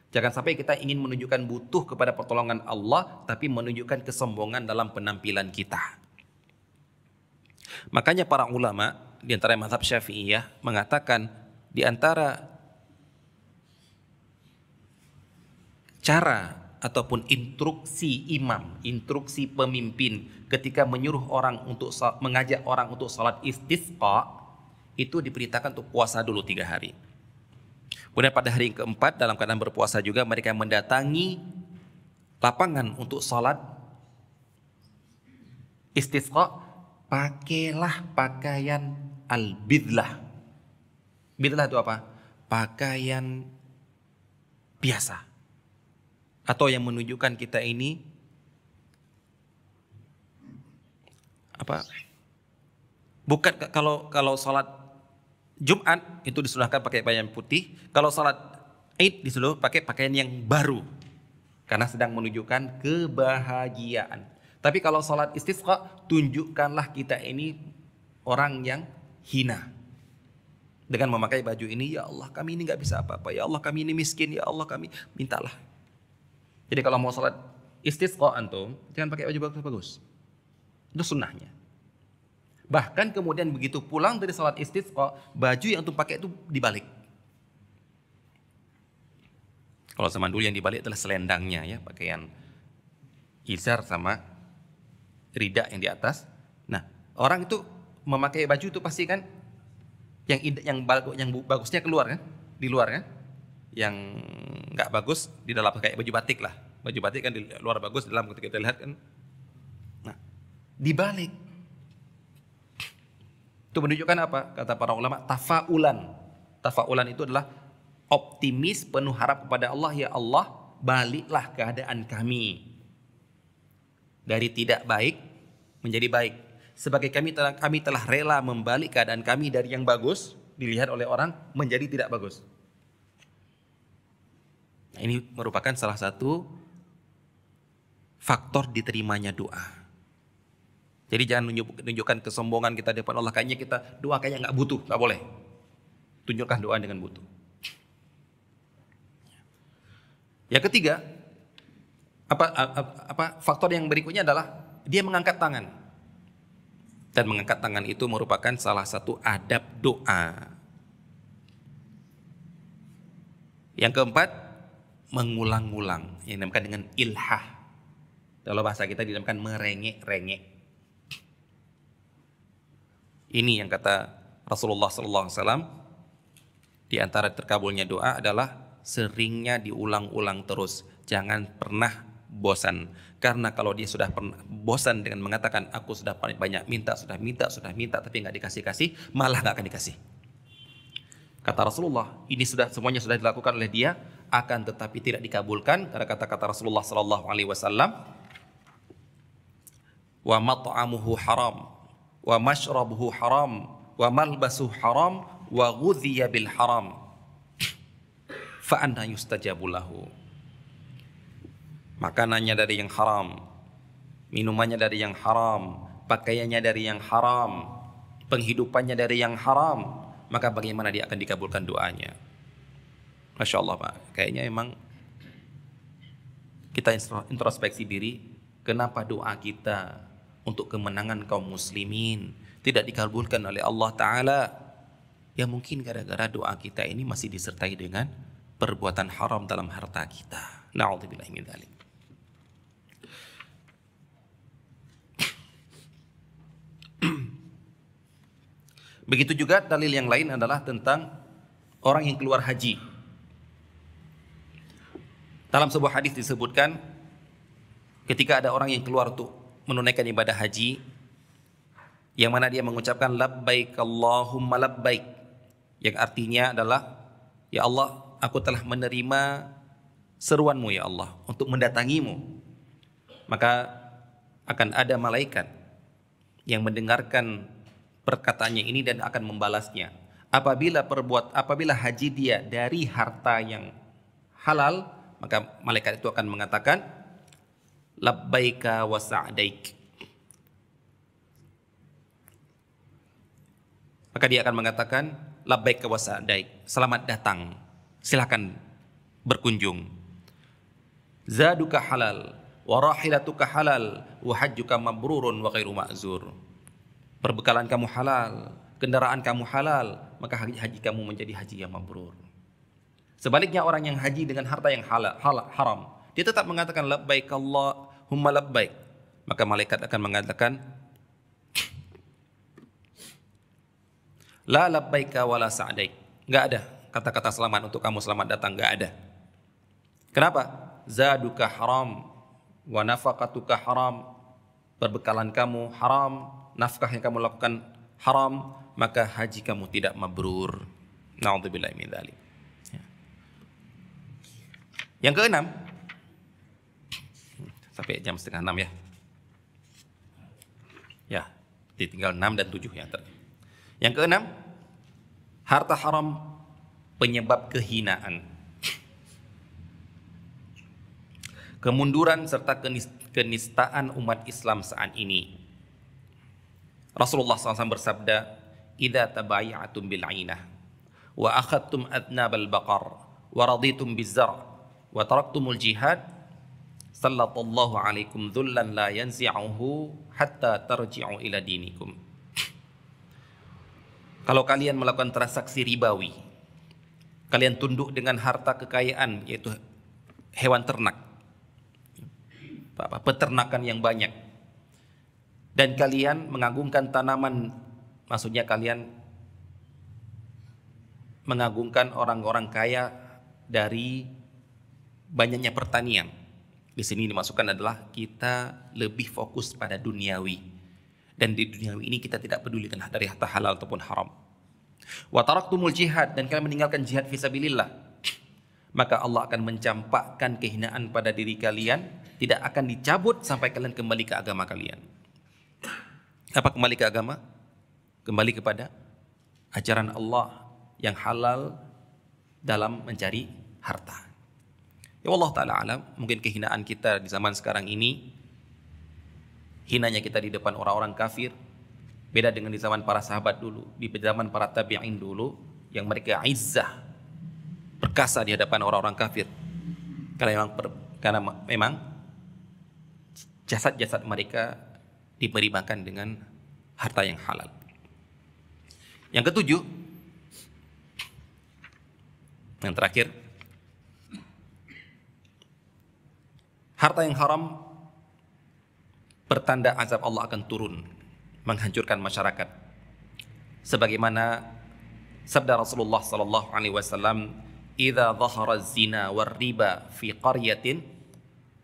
S1: Jangan sampai kita ingin menunjukkan butuh kepada pertolongan Allah, tapi menunjukkan kesombongan dalam penampilan kita. Makanya para ulama di antara mazhab Syafi'iyah mengatakan di antara cara ataupun instruksi imam, instruksi pemimpin ketika menyuruh orang untuk mengajak orang untuk salat istisqa, itu diperintahkan untuk puasa dulu 3 hari. Kemudian pada hari yang keempat dalam keadaan berpuasa juga mereka mendatangi lapangan untuk salat istisqa pakailah pakaian al-bidlah. Bidlah itu apa? Pakaian biasa. Atau yang menunjukkan kita ini apa? Bukan kalau salat Jumat itu disunahkan pakai pakaian putih, kalau salat Id disuruh pakai pakaian yang baru karena sedang menunjukkan kebahagiaan. Tapi kalau salat istisqa, tunjukkanlah kita ini orang yang hina. Dengan memakai baju ini, ya Allah kami ini nggak bisa apa-apa, ya Allah kami ini miskin, ya Allah kami mintalah. Jadi kalau mau salat istisqa antum, jangan pakai baju bagus-bagus. Itu sunnahnya. Bahkan kemudian begitu pulang dari salat istisqa, baju yang antum pakai itu dibalik. Kalau zaman dulu yang dibalik adalah selendangnya ya, pakaian izar sama rida yang di atas. Nah, orang itu memakai baju itu pasti kan yang bagusnya keluar kan, di luar kan. Yang nggak bagus di dalam, kayak baju batik lah. Baju batik kan di luar bagus, di dalam ketika kita lihat kan. Nah, dibalik. Itu menunjukkan apa? Kata para ulama, tafaulan. Tafaulan itu adalah optimis, penuh harap kepada Allah, ya Allah, baliklah keadaan kami dari tidak baik menjadi baik. Sebagai kami telah rela membalik keadaan kami dari yang bagus dilihat oleh orang menjadi tidak bagus. Nah, ini merupakan salah satu faktor diterimanya doa. Jadi jangan menunjukkan kesombongan kita di depan Allah, kayaknya kita doa kayaknya nggak butuh, nggak boleh. Tunjukkan doa dengan butuh. Yang ketiga, faktor yang berikutnya adalah dia mengangkat tangan. Dan mengangkat tangan itu merupakan salah satu adab doa. Yang keempat, mengulang-ulang, yang dinamakan dengan ilhah. Kalau bahasa kita dinamakan merengek-rengek. Ini yang kata Rasulullah SAW, di antara terkabulnya doa adalah seringnya diulang-ulang terus. Jangan pernah bosan. Karena kalau dia sudah pernah bosan dengan mengatakan aku sudah banyak minta, sudah minta tapi nggak dikasih-kasih, malah nggak akan dikasih. Kata Rasulullah, ini semuanya sudah dilakukan oleh dia, akan tetapi tidak dikabulkan. Karena kata-kata Rasulullah Sallallahu Alaihi Wasallam, wa mat'amuhu haram, wa mashrabuhu haram, wa malbasuhu haram, wa ghudhiya bil haram, fa anna yustajabu lahu. Makanannya dari yang haram, minumannya dari yang haram, pakaiannya dari yang haram, penghidupannya dari yang haram, maka bagaimana dia akan dikabulkan doanya? Masya Allah Pak, kayaknya emang kita introspeksi diri, kenapa doa kita untuk kemenangan kaum muslimin tidak dikabulkan oleh Allah Ta'ala? Ya mungkin gara-gara doa kita ini masih disertai dengan perbuatan haram dalam harta kita. Na'udzubillahi min dzalik. Begitu juga dalil yang lain adalah tentang orang yang keluar haji. Dalam sebuah hadis disebutkan ketika ada orang yang keluar untuk menunaikan ibadah haji, yang mana dia mengucapkan labbaik Allahumma labbaik, yang artinya adalah ya Allah, aku telah menerima seruanmu ya Allah untuk mendatangimu. Maka akan ada malaikat yang mendengarkan perkataannya ini dan akan membalasnya. Apabila haji dia dari harta yang halal, maka malaikat itu akan mengatakan labbaika wa sa'daik. Maka dia akan mengatakan labbaika wa sa'daik, selamat datang, silakan berkunjung. Zaduka halal wa rahilatuka halal wa hajjuka mabrurun wa ghairu ma'zur. Perbekalan kamu halal, kendaraan kamu halal, maka haji kamu menjadi haji yang mabrur. Sebaliknya orang yang haji dengan harta yang haram, dia tetap mengatakan labbaik Allahumma labbaik, maka malaikat akan mengatakan la labbaika wala sa'daik. Enggak ada kata-kata selamat untuk kamu, selamat datang, enggak ada. Kenapa? Zaduka haram wa nafaqatuka haram. Perbekalan kamu haram, nafkah yang kamu lakukan haram, maka haji kamu tidak mabrur. Na'udzubillahi min dzalik. Yang keenam, sampai jam setengah 6 ya. Ya, ditinggal 6 dan 7 yang terakhir. Yang keenam, harta haram penyebab kehinaan, kemunduran serta kenistaan umat Islam saat ini. Rasulullah SAW bersabda, "Idza tabaya'tum bil 'ainah wa akhadtum adnabal baqar wa raditum biz-zar' wa taraktumul jihad, sallallahu alaikum dhullan la yanzi'uhu hatta tarji'u ila dinikum." Kalau kalian melakukan transaksi ribawi, kalian tunduk dengan harta kekayaan, yaitu hewan ternak, peternakan yang banyak, dan kalian mengagungkan tanaman, maksudnya kalian mengagungkan orang-orang kaya dari banyaknya pertanian. Di sini dimasukkan adalah kita lebih fokus pada duniawi, dan di duniawi ini kita tidak peduli dengan dari harta halal ataupun haram. Wa taraktumul jihad, dan kalian meninggalkan jihad fisabilillah, maka Allah akan mencampakkan kehinaan pada diri kalian, tidak akan dicabut sampai kalian kembali ke agama kalian. Apa kembali ke agama? Kembali kepada ajaran Allah yang halal dalam mencari harta. Ya Allah Ta'ala alam, mungkin kehinaan kita di zaman sekarang ini, hinanya kita di depan orang-orang kafir, beda dengan di zaman para sahabat dulu, di zaman para tabi'in dulu, yang mereka izzah, perkasa di hadapan orang-orang kafir. Karena memang jasad-jasad mereka diberi makan dengan harta yang halal. Yang ketujuh, yang terakhir, harta yang haram pertanda azab Allah akan turun, menghancurkan masyarakat. Sebagaimana sabda Rasulullah sallallahu alaihi wasallam, "Idza dhahara az-zina war riba fi qaryatin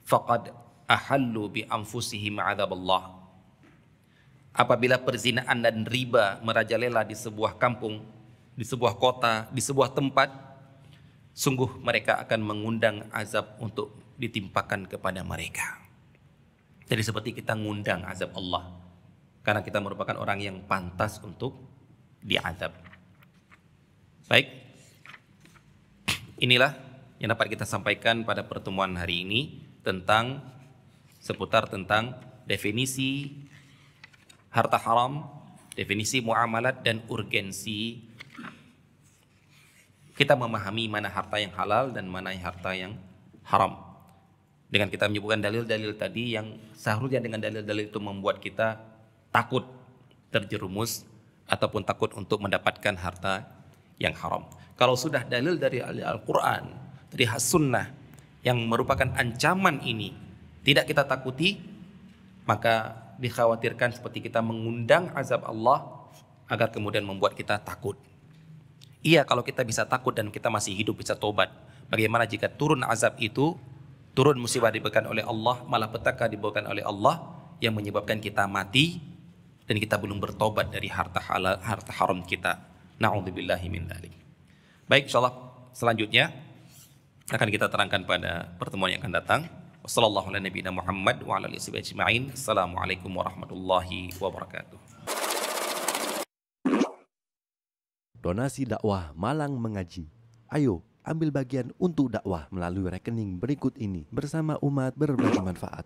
S1: faqad ahallu bi anfusihim 'adzaballah." Apabila perzinaan dan riba merajalela di sebuah kampung, di sebuah kota, di sebuah tempat, sungguh mereka akan mengundang azab untuk ditimpakan kepada mereka. Jadi seperti kita ngundang azab Allah, karena kita merupakan orang yang pantas untuk diazab. Baik, inilah yang dapat kita sampaikan pada pertemuan hari ini tentang seputar tentang definisi harta haram, definisi muamalat, dan urgensi kita memahami mana harta yang halal dan mana harta yang haram. Dengan kita menyebutkan dalil-dalil tadi yang seharusnya dengan dalil-dalil itu membuat kita takut terjerumus ataupun takut untuk mendapatkan harta yang haram. Kalau sudah dalil dari Al-Quran, dari As-Sunnah yang merupakan ancaman ini tidak kita takuti, maka dikhawatirkan seperti kita mengundang azab Allah agar kemudian membuat kita takut. Iya, kalau kita bisa takut dan kita masih hidup bisa tobat. Bagaimana jika turun azab itu, turun musibah diberikan oleh Allah, malah petaka diberikan oleh Allah yang menyebabkan kita mati dan kita belum bertobat dari harta halal, harta haram kita. Na'udzubillahi min dzalik. Baik, insyaallah selanjutnya akan kita terangkan pada pertemuan yang akan datang. Wassalamualaikum warahmatullahi wabarakatuh.
S2: Donasi dakwah Malang Mengaji. Ayo, ambil bagian untuk dakwah melalui rekening berikut ini bersama umat berbagi manfaat.